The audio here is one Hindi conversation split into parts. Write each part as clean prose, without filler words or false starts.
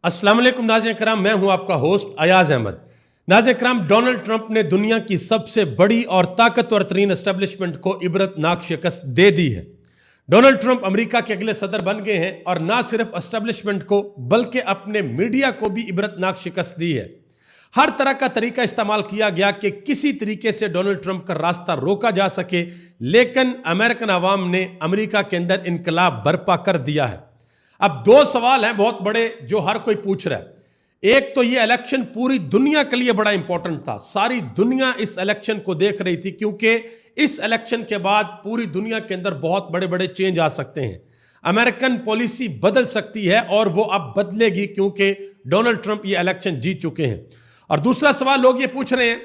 अस्सलाम वालेकुम नाज़रीन कराम, मैं हूं आपका होस्ट अयाज अहमद। नाज़रीन कराम, डोनाल्ड ट्रंप ने दुनिया की सबसे बड़ी और ताकतवर तरीन एस्टेब्लिशमेंट को इबरतनाक शिकस्त दे दी है। डोनाल्ड ट्रंप अमेरिका के अगले सदर बन गए हैं और ना सिर्फ एस्टेब्लिशमेंट को बल्कि अपने मीडिया को भी इबरतनाक शिकस्त दी है। हर तरह का तरीका इस्तेमाल किया गया कि किसी तरीके से डोनाल्ड ट्रंप का रास्ता रोका जा सके, लेकिन अमेरिकन अवाम ने अमेरिका के अंदर इनकलाब बर्पा कर दिया है। अब दो सवाल हैं बहुत बड़े जो हर कोई पूछ रहा है। एक तो ये इलेक्शन पूरी दुनिया के लिए बड़ा इंपॉर्टेंट था, सारी दुनिया इस इलेक्शन को देख रही थी क्योंकि इस इलेक्शन के बाद पूरी दुनिया के अंदर बहुत बड़े बड़े चेंज आ सकते हैं। अमेरिकन पॉलिसी बदल सकती है और वो अब बदलेगी क्योंकि डोनाल्ड ट्रंप ये इलेक्शन जीत चुके हैं। और दूसरा सवाल लोग ये पूछ रहे हैं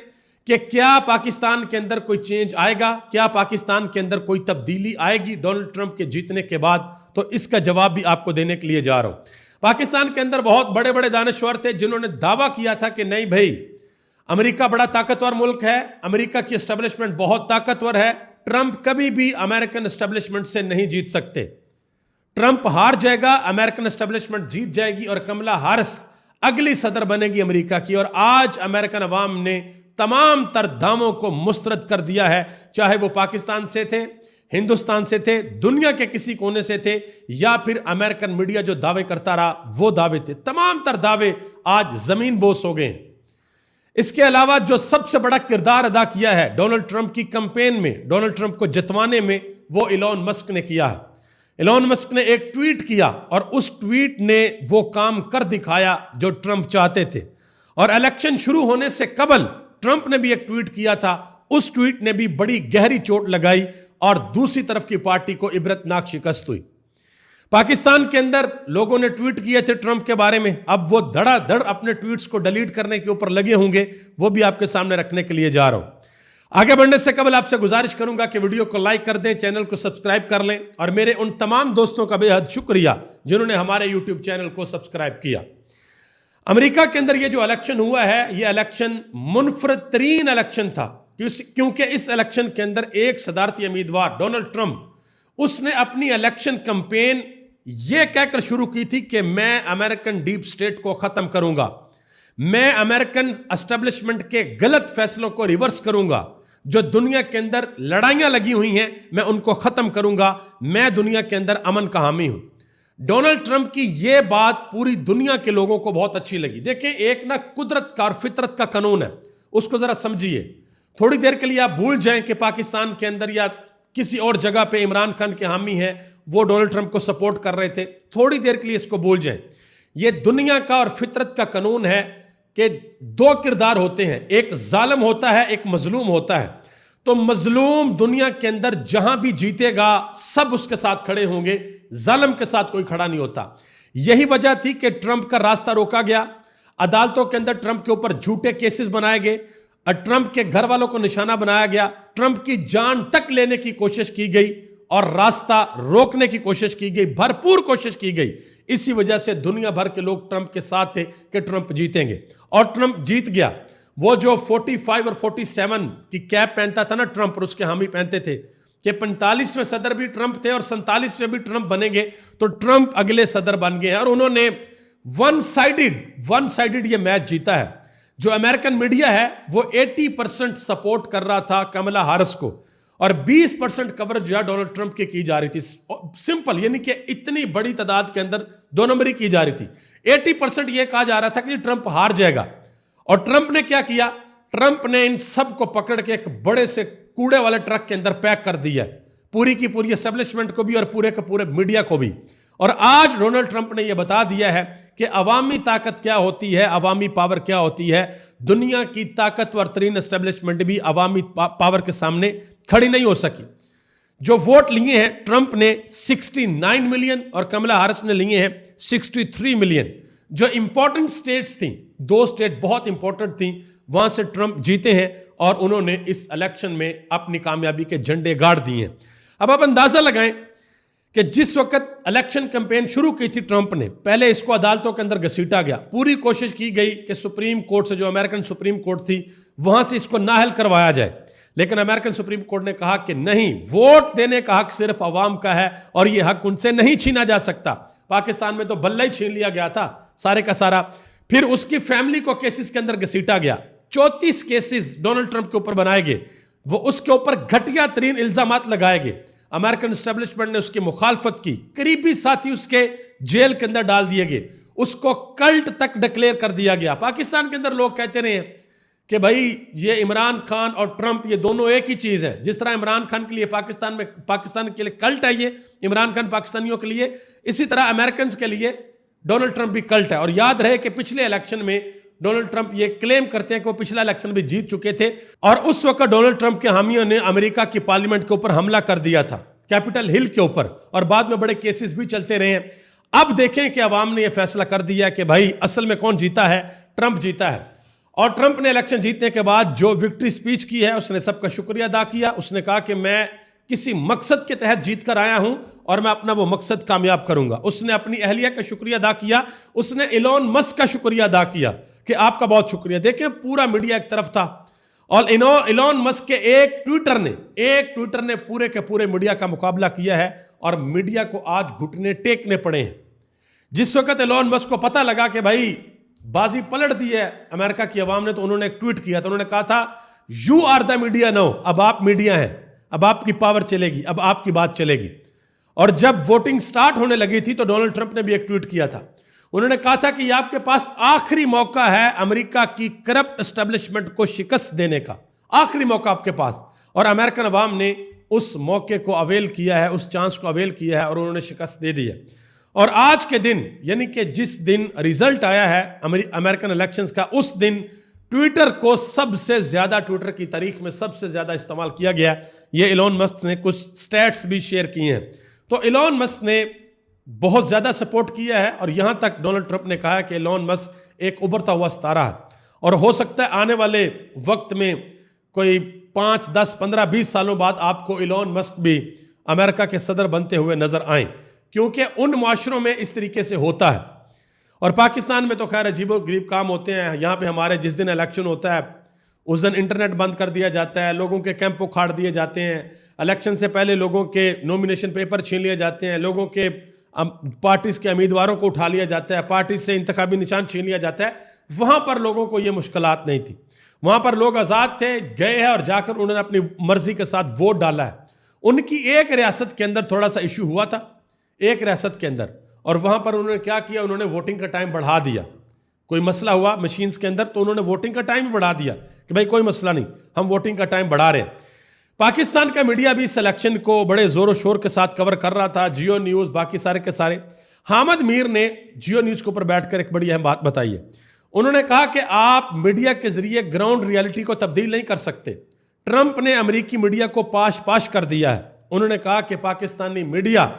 कि क्या पाकिस्तान के अंदर कोई चेंज आएगा, क्या पाकिस्तान के अंदर कोई तब्दीली आएगी डोनाल्ड ट्रंप के जीतने के बाद। तो इसका जवाब भी आपको देने के लिए जा रहा हूं। पाकिस्तान के अंदर बहुत बड़े बड़े दानश्वर थे जिन्होंने दावा किया था कि नहीं भाई, अमेरिका बड़ा ताकतवर मुल्क है, अमेरिका की एस्टेब्लिशमेंट बहुत ताकतवर है, ट्रंप कभी भी अमेरिकन एस्टेब्लिशमेंट से नहीं जीत सकते। ट्रंप हार जाएगा, अमेरिकन एस्टेब्लिशमेंट जीत जाएगी और कमला हैरिस अगली सदर बनेगी अमेरिका की। और आज अमेरिकन अवाम ने तमाम तर दावों को मुस्तरद कर दिया है, चाहे वो पाकिस्तान से थे, हिंदुस्तान से थे, दुनिया के किसी कोने से थे, या फिर अमेरिकन मीडिया जो दावे करता रहा वो दावे थे। तमाम तर दावे आज जमीन बोस हो गए हैं। इसके अलावा जो सबसे बड़ा किरदार अदा किया है डोनाल्ड ट्रंप की कैंपेन में, डोनाल्ड ट्रंप को जितवाने में, वो इलॉन मस्क ने किया है। इलॉन मस्क ने एक ट्वीट किया और उस ट्वीट ने वो काम कर दिखाया जो ट्रंप चाहते थे। और इलेक्शन शुरू होने से कबल ट्रंप ने भी एक ट्वीट किया था, उस ट्वीट ने भी बड़ी गहरी चोट लगाई और दूसरी तरफ की पार्टी को इबरतनाक शिकस्त हुई। पाकिस्तान के अंदर लोगों ने ट्वीट किए थे ट्रंप के बारे में, अब वो धड़ाधड़ अपने ट्वीट्स को डिलीट करने के ऊपर लगे होंगे, वो भी आपके सामने रखने के लिए जा रहा हूं। आगे बढ़ने से कबल आपसे गुजारिश करूंगा कि वीडियो को लाइक कर दें, चैनल को सब्सक्राइब कर लें और मेरे उन तमाम दोस्तों का बेहद शुक्रिया जिन्होंने हमारे यूट्यूब चैनल को सब्सक्राइब किया। अमेरिका के अंदर ये जो इलेक्शन हुआ है, ये इलेक्शन मुनफरद तरीन इलेक्शन था क्योंकि इस इलेक्शन के अंदर एक सदारती उम्मीदवार डोनाल्ड ट्रंप, उसने अपनी इलेक्शन कैंपेन यह कहकर शुरू की थी कि मैं अमेरिकन डीप स्टेट को खत्म करूंगा, मैं अमेरिकन एस्टेब्लिशमेंट के गलत फैसलों को रिवर्स करूंगा, जो दुनिया के अंदर लड़ाइयां लगी हुई हैं मैं उनको खत्म करूंगा, मैं दुनिया के अंदर अमन का हामी हूं। डोनाल्ड ट्रंप की यह बात पूरी दुनिया के लोगों को बहुत अच्छी लगी। देखिए, एक ना कुदरत का और फितरत का कानून है, उसको जरा समझिए। थोड़ी देर के लिए आप भूल जाएं कि पाकिस्तान के अंदर या किसी और जगह पे इमरान खान के हामी हैं, वो डोनाल्ड ट्रंप को सपोर्ट कर रहे थे, थोड़ी देर के लिए इसको भूल जाएं। ये दुनिया का और फितरत का कानून है कि दो किरदार होते हैं, एक जालिम होता है, एक मजलूम होता है। तो मजलूम दुनिया के अंदर जहां भी जीतेगा सब उसके साथ खड़े होंगे, जालिम के साथ कोई खड़ा नहीं होता। यही वजह थी कि ट्रंप का रास्ता रोका गया, अदालतों के अंदर ट्रंप के ऊपर झूठे केसेस बनाए गए, ट्रंप के घर वालों को निशाना बनाया गया, ट्रंप की जान तक लेने की कोशिश की गई और रास्ता रोकने की कोशिश की गई, भरपूर कोशिश की गई। इसी वजह से दुनिया भर के लोग ट्रंप के साथ थे कि ट्रंप जीतेंगे और ट्रंप जीत गया। वो जो 45 और 47 की कैप पहनता था ना ट्रंप, और उसके हामी पहनते थे कि 45वें सदर भी ट्रंप थे और 47वें भी ट्रंप बनेंगे, तो ट्रंप अगले सदर बन गए और उन्होंने वन साइडेड ये मैच जीता है। जो अमेरिकन मीडिया है वो 80% सपोर्ट कर रहा था कमला हैरिस को और 20% कवरेज जो है डोनाल्ड ट्रंप की जा रही थी। सिंपल, यानी कि इतनी बड़ी तादाद के अंदर दो नंबरी की जा रही थी। 80% यह कहा जा रहा था कि ट्रंप हार जाएगा। और ट्रंप ने क्या किया, ट्रंप ने इन सब को पकड़ के एक बड़े से कूड़े वाले ट्रक के अंदर पैक कर दिया, पूरी की पूरी एस्टेब्लिशमेंट को भी और पूरे के पूरे मीडिया को भी। और आज डोनाल्ड ट्रंप ने यह बता दिया है कि अवामी ताकत क्या होती है, अवामी पावर क्या होती है। दुनिया की ताकतवर तरीन एस्टेब्लिशमेंट भी अवामी पावर के सामने खड़ी नहीं हो सकी। जो वोट लिए हैं ट्रंप ने 69 मिलियन और कमला हैरिस ने लिए हैं 63 मिलियन। जो इंपॉर्टेंट स्टेट्स थी, दो स्टेट बहुत इंपॉर्टेंट थी, वहां से ट्रंप जीते हैं और उन्होंने इस इलेक्शन में अपनी कामयाबी के झंडे गाड़ दिए हैं। अब आप अंदाजा लगाएं कि जिस वक्त इलेक्शन कैंपेन शुरू की थी ट्रंप ने, पहले इसको अदालतों के अंदर घसीटा गया, पूरी कोशिश की गई कि सुप्रीम कोर्ट से, जो अमेरिकन सुप्रीम कोर्ट थी, वहां से इसको नाअहल करवाया जाए। लेकिन अमेरिकन सुप्रीम कोर्ट ने कहा कि नहीं, वोट देने का हक सिर्फ अवाम का है और यह हक उनसे नहीं छीना जा सकता। पाकिस्तान में तो बल्ला ही छीन लिया गया था, सारे का सारा। फिर उसकी फैमिली को केसेस के अंदर घसीटा गया, 34 केसेस डोनाल्ड ट्रंप के ऊपर बनाए गए, वो उसके ऊपर घटिया तरीन इल्जामात लगाए गए। अमेरिकन एस्टेब्लिशमेंट ने उसकी मुखालफत की, करीबी साथी उसके जेल के अंदर डाल दिए गए, उसको कल्ट तक डिक्लेयर कर दिया गया। पाकिस्तान के अंदर लोग कहते रहे कि भाई ये इमरान खान और ट्रंप ये दोनों एक ही चीज है। जिस तरह इमरान खान के लिए पाकिस्तान के लिए कल्ट है, ये इमरान खान पाकिस्तानियों के लिए, इसी तरह अमेरिकन के लिए डोनाल्ड ट्रंप भी कल्ट है। और याद रहे कि पिछले इलेक्शन में डोनाल्ड ट्रंप ये क्लेम करते हैं कि वो पिछला इलेक्शन भी जीत चुके थे, और उस वक्त डोनाल्ड ट्रंप के हामियों ने अमेरिका की पार्लियामेंट के ऊपर हमला कर दिया था, कैपिटल हिल के ऊपर, और बाद में बड़े केसेस भी चलते रहे हैं। अब देखें कि अवाम ने यह फैसला कर दिया कि भाई असल में कौन जीता है, ट्रंप जीता है। और ट्रंप ने इलेक्शन जीतने के बाद जो विक्ट्री स्पीच की है, उसने सबका शुक्रिया अदा किया। उसने कहा कि मैं किसी मकसद के तहत जीत कर आया हूं और मैं अपना वो मकसद कामयाब करूंगा। उसने अपनी अहलिया का शुक्रिया अदा किया, उसने इलॉन मस्क का शुक्रिया अदा किया कि आपका बहुत शुक्रिया। देखें पूरा मीडिया एक तरफ था और इलॉन मस्क के एक ट्विटर ने पूरे के पूरे मीडिया का मुकाबला किया है, और मीडिया को आज घुटने टेकने पड़े हैं। जिस वक्त इलॉन मस्क को पता लगा कि भाई बाजी पलट दी है अमेरिका की आवाम ने, तो उन्होंने एक ट्वीट किया था। उन्होंने कहा था, you are the media now, अब आप मीडिया हैं, अब आपकी पावर चलेगी, अब आपकी बात चलेगी। और जब वोटिंग स्टार्ट होने लगी थी तो डोनाल्ड ट्रंप ने भी एक ट्वीट किया था। उन्होंने कहा था कि आपके पास आखिरी मौका है अमेरिका की करप्ट एस्टेब्लिशमेंट को शिकस्त देने का, आखिरी मौका आपके पास। और अमेरिकन अवाम ने उस मौके को अवेल किया है, उस चांस को अवेल किया है, और उन्होंने शिकस्त दे दी है। और आज के दिन, यानी कि जिस दिन रिजल्ट आया है अमेरिकन इलेक्शंस का, उस दिन ट्विटर को सबसे ज्यादा, ट्विटर की तारीख में सबसे ज्यादा इस्तेमाल किया गया। ये इलॉन मस्क ने कुछ स्टैट्स भी शेयर किए हैं। तो इलॉन मस्क ने बहुत ज्यादा सपोर्ट किया है, और यहां तक डोनाल्ड ट्रंप ने कहा है कि इलॉन मस्क एक उभरता हुआ सितारा है, और हो सकता है आने वाले वक्त में कोई 5, 10, 15, 20 सालों बाद आपको इलॉन मस्क भी अमेरिका के सदर बनते हुए नजर आए, क्योंकि उन माशरों में इस तरीके से होता है। और पाकिस्तान में तो खैर अजीबोगरीब काम होते हैं। यहाँ पे हमारे जिस दिन इलेक्शन होता है उस दिन इंटरनेट बंद कर दिया जाता है, लोगों के कैंप उखाड़ दिए जाते हैं, इलेक्शन से पहले लोगों के नॉमिनेशन पेपर छीन लिए जाते हैं, लोगों के पार्टीज के उम्मीदवारों को उठा लिया जाता है, पार्टी से इंतखाबी निशान छीन लिया जाता है। वहाँ पर लोगों को ये मुश्किलात नहीं थी, वहाँ पर लोग आज़ाद थे, गए हैं और जाकर उन्होंने अपनी मर्जी के साथ वोट डाला है। उनकी एक रियासत के अंदर थोड़ा सा इशू हुआ था, एक रियासत के अंदर, और वहां पर उन्होंने क्या किया, उन्होंने वोटिंग का टाइम बढ़ा दिया। कोई मसला हुआ मशीन्स के अंदर तो उन्होंने वोटिंग का टाइम भी बढ़ा दिया कि भाई कोई मसला नहीं, हम वोटिंग का टाइम बढ़ा रहे हैं। पाकिस्तान का मीडिया भी इस इलेक्शन को बड़े जोरों शोर के साथ कवर कर रहा था, जियो न्यूज़, बाकी सारे के सारे। हामिद मीर ने जियो न्यूज़ के ऊपर बैठकर एक बड़ी अहम बात बताई है। उन्होंने कहा कि आप मीडिया के जरिए ग्राउंड रियलिटी को तब्दील नहीं कर सकते। ट्रंप ने अमेरिकी मीडिया को पाश कर दिया है। उन्होंने कहा कि पाकिस्तानी मीडिया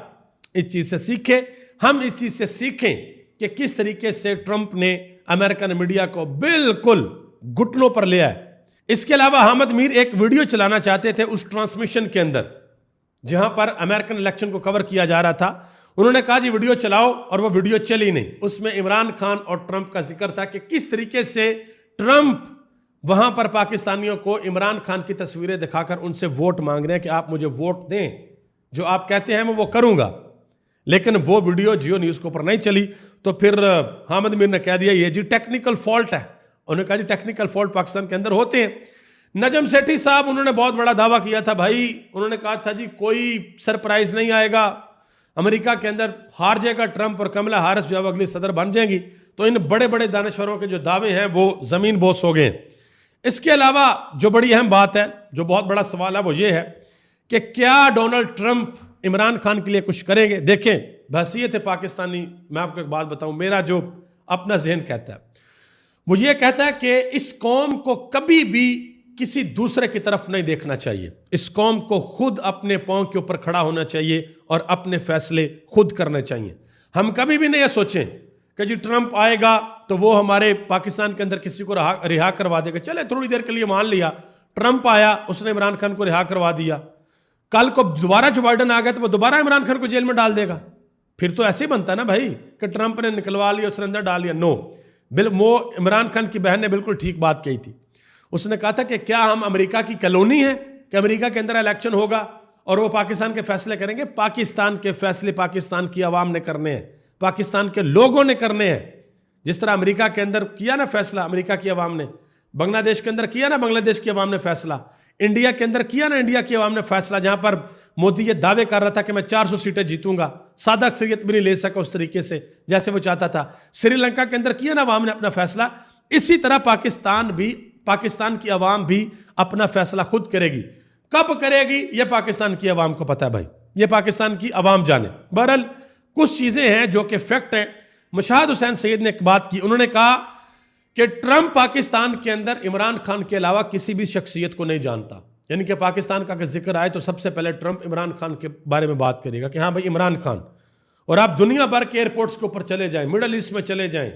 इस चीज से सीखे, हम इस चीज से सीखें कि किस तरीके से ट्रंप ने अमेरिकन मीडिया को बिल्कुल घुटनों पर लिया है। इसके अलावा हामिद मीर एक वीडियो चलाना चाहते थे उस ट्रांसमिशन के अंदर जहां पर अमेरिकन इलेक्शन को कवर किया जा रहा था। उन्होंने कहा जी वीडियो चलाओ, और वो वीडियो चली नहीं। उसमें इमरान खान और ट्रंप का जिक्र था कि किस तरीके से ट्रंप वहां पर पाकिस्तानियों को इमरान खान की तस्वीरें दिखाकर उनसे वोट मांग रहे हैं कि आप मुझे वोट दें, जो आप कहते हैं मैं वो करूंगा। लेकिन वो वीडियो जियो न्यूज़ के ऊपर नहीं चली। तो फिर हामिद मीर ने कह दिया ये जी टेक्निकल फॉल्ट है। उन्होंने कहा जी टेक्निकल फॉल्ट पाकिस्तान के अंदर होते हैं। नजम सेठी साहब, उन्होंने बहुत बड़ा दावा किया था भाई, उन्होंने कहा था जी कोई सरप्राइज नहीं आएगा, अमेरिका के अंदर हार जाएगा ट्रंप और कमला हारिस जो अगली सदर बन जाएंगी। तो इन बड़े बड़े दानश्वरों के जो दावे हैं वो जमीन बोस हो गए। इसके अलावा जो बड़ी अहम बात है, जो बहुत बड़ा सवाल है, वो ये है कि क्या डोनाल्ड ट्रंप इमरान खान के लिए कुछ करेंगे। देखें बहसीयत है पाकिस्तानी, मैं आपको एक बात बताऊं, मेरा जो अपना जहन कहता है वो ये कहता है कि इस कौम को कभी भी किसी दूसरे की तरफ नहीं देखना चाहिए। इस कौम को खुद अपने पांव के ऊपर खड़ा होना चाहिए और अपने फैसले खुद करने चाहिए। हम कभी भी नहीं ये सोचें कि जी ट्रंप आएगा तो वो हमारे पाकिस्तान के अंदर किसी को रिहा करवा देगा। चले थोड़ी देर के लिए मान लिया ट्रंप आया, उसने इमरान खान को रिहा करवा दिया, कल को दोबारा जो बाइडन आ गया तो वो दोबारा इमरान खान को जेल में डाल देगा। फिर तो ऐसे ही बनता है ना भाई कि ट्रंप ने निकलवा लिया, उसने अंदर डाल लिया। नो, वो इमरान खान की बहन ने बिल्कुल ठीक बात कही थी। उसने कहा था कि क्या हम अमेरिका की कॉलोनी है कि अमेरिका के अंदर इलेक्शन होगा और वो पाकिस्तान के फैसले करेंगे। पाकिस्तान के फैसले पाकिस्तान की आवाम ने करने हैं, पाकिस्तान के लोगों ने करने हैं। जिस तरह अमेरिका के अंदर किया ना फैसला अमेरिका की आवाम ने, बांग्लादेश के अंदर किया ना बांग्लादेश की आवाम ने फैसला, इंडिया के अंदर किया ना इंडिया की आवाम ने फैसला, जहां पर मोदी ये दावे कर रहा था कि मैं 400 सीटें जीतूंगा, सादा अक्सरियत भी नहीं ले सका उस तरीके से जैसे वो चाहता था। श्रीलंका के अंदर किया ना आवाम ने अपना फैसला। इसी तरह पाकिस्तान की आवाम भी अपना फैसला खुद करेगी। कब करेगी ये पाकिस्तान की आवाम को पता है भाई, ये पाकिस्तान की आवाम जाने। बहरहाल कुछ चीजें हैं जो कि फैक्ट है। मुशाहिद हुसैन सईद ने एक बात की, उन्होंने कहा कि ट्रंप पाकिस्तान के अंदर इमरान खान के अलावा किसी भी शख्सियत को नहीं जानता। यानी कि पाकिस्तान का अगर जिक्र आए तो सबसे पहले ट्रंप इमरान खान के बारे में बात करेगा कि हाँ भाई इमरान खान। और आप दुनिया भर के एयरपोर्ट्स के ऊपर चले जाएं, मिडल ईस्ट में चले जाएं,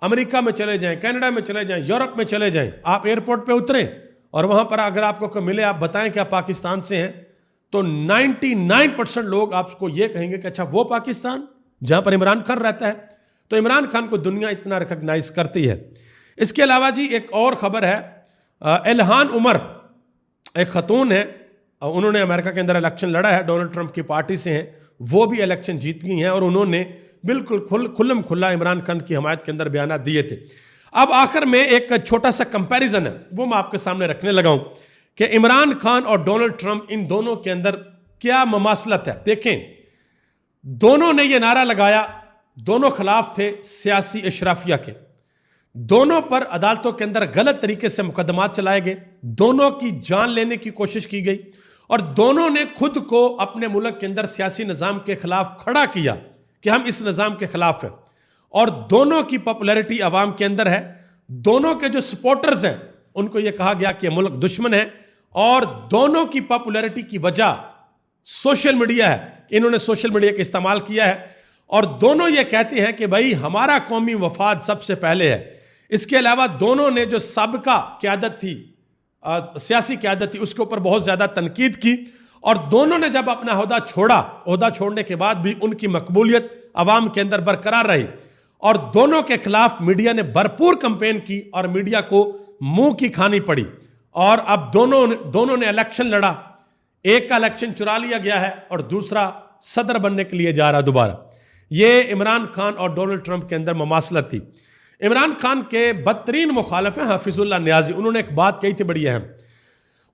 अमेरिका में चले जाएं, कनाडा में चले जाएं, यूरोप में चले जाएं, आप एयरपोर्ट पे उतरें और वहां पर अगर आपको कोई मिले, आप बताएं कि आप पाकिस्तान से हैं, तो 99% लोग आपको ये कहेंगे कि अच्छा वो पाकिस्तान जहां पर इमरान खान रहता है। तो इमरान खान को दुनिया इतना रिकॉग्नाइज करती है। इसके अलावा जी एक और खबर है, इल्हान उमर एक खतून है, उन्होंने अमेरिका के अंदर इलेक्शन लड़ा है, डोनाल्ड ट्रंप की पार्टी से हैं, वो भी इलेक्शन जीत गई हैं और उन्होंने बिल्कुल खुल्लम खुल्ला इमरान खान की हमायत के अंदर बयान दिए थे। अब आखिर में एक छोटा सा कंपैरिजन है वो मैं आपके सामने रखने लगा हूं कि इमरान खान और डोनाल्ड ट्रंप इन दोनों के अंदर क्या ममासलत है। देखें, दोनों ने यह नारा लगाया, दोनों खिलाफ थे सियासी अशराफिया के, दोनों पर अदालतों के अंदर गलत तरीके से मुकदमात चलाए गए, दोनों की जान लेने की कोशिश की गई और दोनों ने खुद को अपने मुल्क के अंदर सियासी निज़ाम के खिलाफ खड़ा किया कि हम इस निज़ाम के खिलाफ हैं। और दोनों की पॉपुलैरिटी आवाम के अंदर है। दोनों के जो सपोर्टर्स हैं उनको यह कहा गया कि मुल्क दुश्मन है और दोनों की पॉपुलैरिटी की वजह सोशल मीडिया है। इन्होंने सोशल मीडिया का इस्तेमाल किया है और दोनों ये कहते हैं कि भाई हमारा कौमी वफाद सबसे पहले है। इसके अलावा दोनों ने जो साबिका क़यादत थी, सियासी क़यादत थी, उसके ऊपर बहुत ज़्यादा तनकीद की और दोनों ने जब अपना ओहदा छोड़ा, ओहदा छोड़ने के बाद भी उनकी मकबूलियत आवाम के अंदर बरकरार रही और दोनों के खिलाफ मीडिया ने भरपूर कंपेन की और मीडिया को मुंह की खानी पड़ी। और अब दोनों ने इलेक्शन लड़ा, एक का इलेक्शन चुरा लिया गया है और दूसरा सदर बनने के लिए जा रहा दोबारा। ये इमरान खान और डोनाल्ड ट्रंप के अंदर ममासलत थी। इमरान खान के बदतरीन मुखालिफ हैं हफीजुल्लाह नियाजी। उन्होंने एक बात कही थी बड़ी अहम,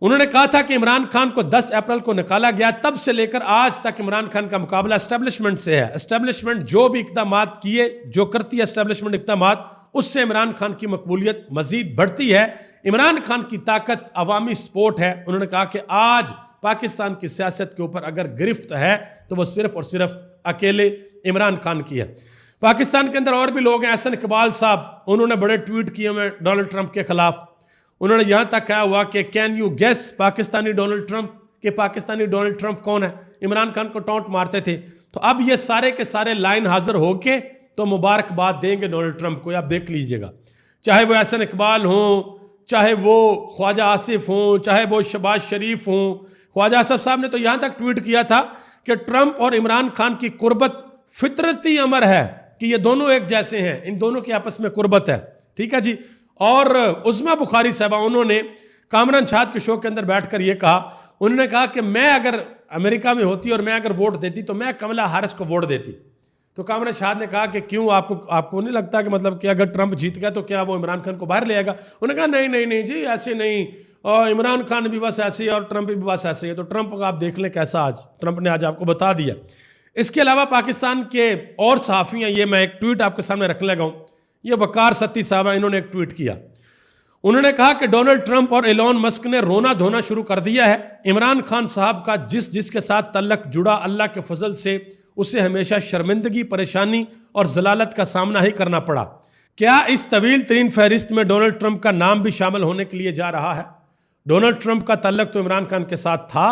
उन्होंने कहा था कि इमरान खान को 10 अप्रैल को निकाला गया, तब से लेकर आज तक इमरान खान का मुकाबला एस्टेब्लिशमेंट से है। एस्टेब्लिशमेंट जो भी इक़दामात किए, जो करती है एस्टेब्लिशमेंट इक़दामात, उससे इमरान खान की मकबूलियत मजीद बढ़ती है। इमरान खान की ताकत अवामी सपोर्ट है। उन्होंने कहा कि आज पाकिस्तान की सियासत के ऊपर अगर गिरफ्त है तो वह सिर्फ और सिर्फ अकेले इमरान खान की है। पाकिस्तान के अंदर और भी लोग हैं, एहसन इकबाल साहब, उन्होंने बड़े ट्वीट किए हुए डोनाल्ड ट्रंप के खिलाफ। उन्होंने यहां तक कहा हुआ कि can you guess Pakistani Donald Trump, कि पाकिस्तानी डोनाल्ड ट्रंप कौन है। इमरान खान को टॉन्ट मारते थे। तो अब ये सारे के सारे लाइन हाजिर होके तो मुबारकबाद देंगे डोनाल्ड ट्रंप को, आप देख लीजिएगा। चाहे वो एहसन इकबाल हों, चाहे वो ख्वाजा आसिफ हों, चाहे वो शहबाज शरीफ हों। ख्वाजा आसिफ साहब ने तो यहां तक ट्वीट किया था कि ट्रंप और इमरान खान की कुर्बत फितरती अमर है, कि ये दोनों एक जैसे हैं, इन दोनों की आपस में कुर्बत है। ठीक है जी। और उस्मा बुखारी साहबा, उन्होंने कामरान शाद के शो के अंदर बैठकर ये कहा, उन्होंने कहा कि मैं अगर अमेरिका में होती और मैं अगर वोट देती तो मैं कमला हैरिस को वोट देती। तो कामरान शाद ने कहा कि क्यों, आपको नहीं लगता कि मतलब कि अगर ट्रंप जीत गया तो क्या वो इमरान खान को बाहर ले आएगा। उन्होंने कहा नहीं नहीं नहीं जी, ऐसे नहीं, और इमरान खान भी बस ऐसे ही और ट्रंप भी बस ऐसे ही। तो ट्रंप को आप देख लें कैसा, आज ट्रंप ने आज आपको बता दिया। इसके अलावा पाकिस्तान के और सहाफ़ी हैं, ये मैं एक ट्वीट आपके सामने रख लगा हूँ। ये वकार सत्ती साहबा, इन्होंने एक ट्वीट किया। उन्होंने कहा कि डोनाल्ड ट्रंप और एलोन मस्क ने रोना धोना शुरू कर दिया है। इमरान खान साहब का जिसके साथ तल्लक जुड़ा, अल्लाह के फजल से उसे हमेशा शर्मिंदगी, परेशानी और जलालत का सामना ही करना पड़ा। क्या इस तवील तरीन फहरिस्त में डोनाल्ड ट्रंप का नाम भी शामिल होने के लिए जा रहा है? डोनाल्ड ट्रंप का तल्लक तो इमरान खान के साथ था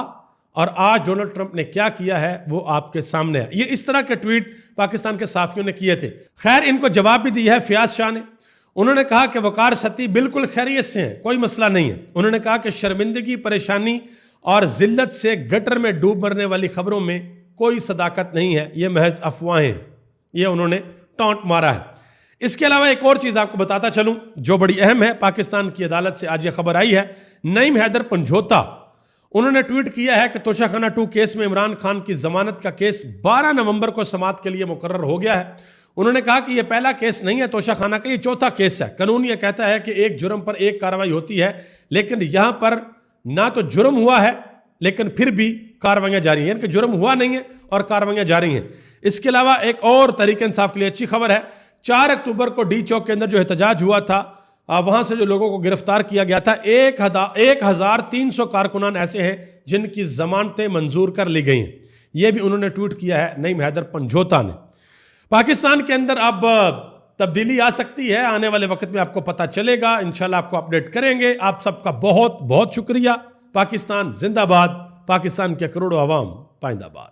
और आज डोनाल्ड ट्रंप ने क्या किया है वो आपके सामने है। ये इस तरह के ट्वीट पाकिस्तान के साफियों ने किए थे। खैर, इनको जवाब भी दिया है फियाज शाह ने। उन्होंने कहा कि वकार सती बिल्कुल खैरियत से हैं, कोई मसला नहीं है। उन्होंने कहा कि शर्मिंदगी, परेशानी और जिल्लत से गटर में डूब मरने वाली खबरों में कोई सदाकत नहीं है, ये महज अफवाहें हैं। ये उन्होंने टॉन्ट मारा है। इसके अलावा एक और चीज़ आपको बताता चलूं जो बड़ी अहम है। पाकिस्तान की अदालत से आज ये खबर आई है, नईम हैदर पंजोता, उन्होंने ट्वीट किया है कि तोशाखाना 2 केस में इमरान खान की जमानत का केस 12 नवंबर को समाअत के लिए मुकर्रर हो गया है। उन्होंने कहा कि यह पहला केस नहीं है तोशाखाना का, ये चौथा केस है। कानून यह कहता है कि एक जुर्म पर एक कार्रवाई होती है, लेकिन यहां पर ना तो जुर्म हुआ है लेकिन फिर भी कार्रवाइयां जारी हैं, यानी कि जुर्म हुआ नहीं है और कार्रवाइयां जारी हैं। इसके अलावा एक और तरीके इंसाफ के लिए अच्छी खबर है, 4 अक्टूबर को डी चौक के अंदर जो एहतजाज हुआ था, वहां से जो लोगों को गिरफ्तार किया गया था, 1300 कारकुनान ऐसे हैं जिनकी जमानतें मंजूर कर ली गई हैं। यह भी उन्होंने ट्वीट किया है नईम हैदर पंजोता ने। पाकिस्तान के अंदर अब तब्दीली आ सकती है, आने वाले वक्त में आपको पता चलेगा, इंशाल्लाह आपको अपडेट करेंगे। आप सबका बहुत बहुत शुक्रिया। पाकिस्तान जिंदाबाद, पाकिस्तान के करोड़ों अवाम पाइंदाबाद।